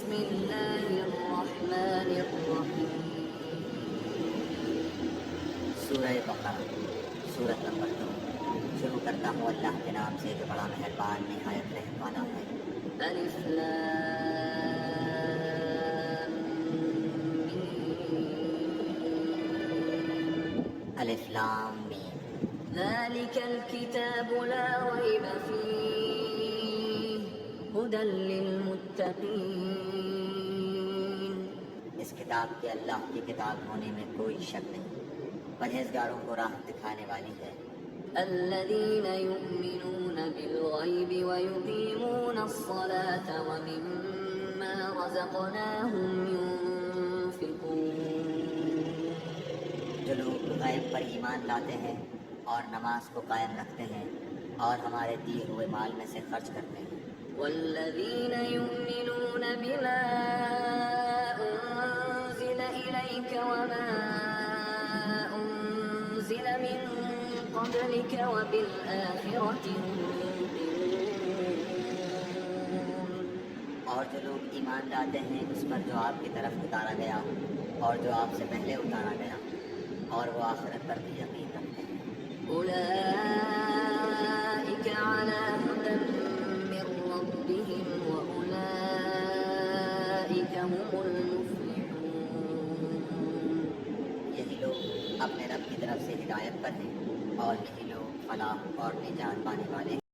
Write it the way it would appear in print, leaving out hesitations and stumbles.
بسم اللہ الرحمن الرحیم. سورہ بقرہ سورت نمبر 2. شروع کرتا ہوں اللہ کے نام سے جو بڑا مہربان نہایت رحم والا ہے. الف لام میم. الف لام میم. ذلك الكتاب لا ريب فيه هدى للمتقين. اس کتاب کے اللہ کی کتاب ہونے میں کوئی شک نہیں، پرہیزگاروں کو راہ دکھانے والی ہے. الذين يؤمنون بالغيب ويقيمون الصلاة ومما رزقناهم ينفقون. جو لوگ غیب پر ایمان لاتے ہیں اور نماز کو قائم رکھتے ہیں اور ہمارے دیے ہوئے مال میں سے خرچ کرتے ہیں. والذين يؤمنون بما أنزل إليك وما أنزل من قبلك وبالآخرة هم يوقنون. اور جو لوگ ایمان لاتے ہیں اس پر جو آپ کی طرف اتارا گیا اور جو آپ سے پہلے اتارا گیا، اور وہ آخرت پر بھی یقین رکھتے ہیں. أولئك على هدى من ربهم وأولئك هم المفلحون. یہی لوگ اپنے رب کی طرف سے ہدایت پر ہیں اور یہی لوگ فلاح اور نجات پانے والے ہیں.